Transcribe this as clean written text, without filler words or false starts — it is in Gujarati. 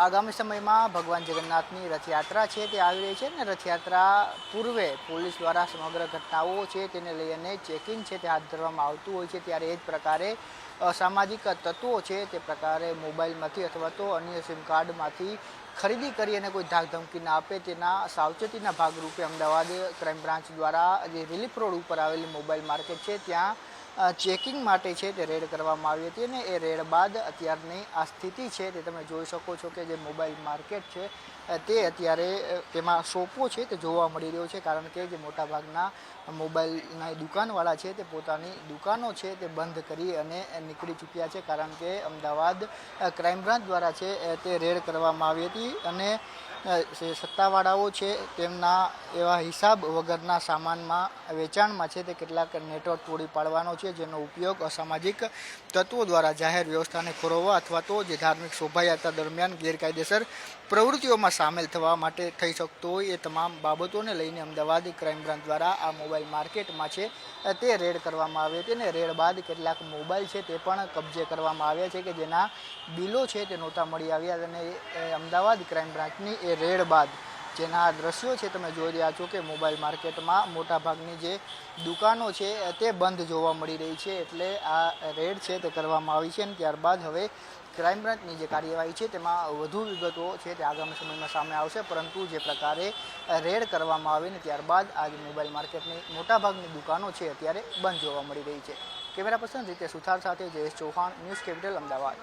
આગામી સમયમાં ભગવાન જગન્નાથની રથયાત્રા છે તે આવી રહી છે ને રથયાત્રા પૂર્વે પોલીસ દ્વારા સમગ્ર ઘટનાઓ છે તેને લઈને ચેકિંગ છે તે હાથ ધરવામાં આવતું હોય છે। ત્યારે એ જ પ્રકારે અસામાજિક તત્વો છે તે પ્રકારે મોબાઈલમાંથી અથવા તો અન્ય સિમ કાર્ડમાંથી ખરીદી કરી અને કોઈ ધાક ધમકી ના આપે તેના સાવચેતીના ભાગરૂપે અમદાવાદ ક્રાઇમ બ્રાન્ચ દ્વારા જે રિલીફ રોડ ઉપર આવેલી મોબાઈલ માર્કેટ છે ત્યાં ચેકિંગ માટે છે તે રેડ કરવામાં આવી હતી અને એ રેડ બાદ અત્યારની આ સ્થિતિ છે તે તમે જોઈ શકો છો કે જે મોબાઈલ માર્કેટ છે તે અત્યારે તેમાં શોપો છે તે જોવા મળી રહ્યો છે। કારણ કે જે મોટાભાગના મોબાઈલના દુકાનવાળા છે તે પોતાની દુકાનો છે તે બંધ કરી અને નીકળી ચૂક્યા છે। કારણ કે અમદાવાદ ક્રાઇમ બ્રાન્ચ દ્વારા છે તે રેડ કરવામાં આવી હતી અને સત્તાવાળાઓ છે તેમના એવા હિસાબ વગરના સામાનમાં વેચાણમાં છે તે કેટલાક નેટવર્ક તોડી પાડવાનો છે જેનો ઉપયોગ અસામાજિક તત્વો દ્વારા જાહેર વ્યવસ્થાને ખોરવવા અથવા તો જે ધાર્મિક શોભાયાત્રા દરમિયાન ગેરકાયદેસર પ્રવૃત્તિઓમાં સામેલ થવા માટે થઈ શકતો હોય એ તમામ બાબતોને લઈને અમદાવાદ ક્રાઇમ બ્રાન્ચ દ્વારા આ મોબાઈલ માર્કેટમાં છે તે રેડ કરવામાં આવી હતી અને રેડ બાદ કેટલાક મોબાઈલ છે તે પણ કબજે કરવામાં આવ્યા છે કે જેના બિલો છે તે નહોતા મળી આવ્યા અને અમદાવાદ ક્રાઇમ બ્રાન્ચની એ રેડ બાદ જેના દ્રશ્યો છે તમે જોઈ રહ્યા છો કે મોબાઈલ માર્કેટમાં મોટાભાગની જે દુકાનો છે તે બંધ જોવા મળી રહી છે। એટલે આ રેડ છે તે કરવામાં આવી છે અને ત્યારબાદ હવે ક્રાઇમ બ્રાન્ચની જે કાર્યવાહી છે તેમાં વધુ વિગતો છે તે આગામી સમયમાં સામે આવશે। પરંતુ જે પ્રકારે રેડ કરવામાં આવી ને ત્યારબાદ આ જે મોબાઈલ માર્કેટની મોટાભાગની દુકાનો છે અત્યારે બંધ જોવા મળી રહી છે। કેમેરા પર્સન રીતે સુથાર સાથે જયેશ ચૌહાણ, ન્યૂઝ કેપિટલ, અમદાવાદ।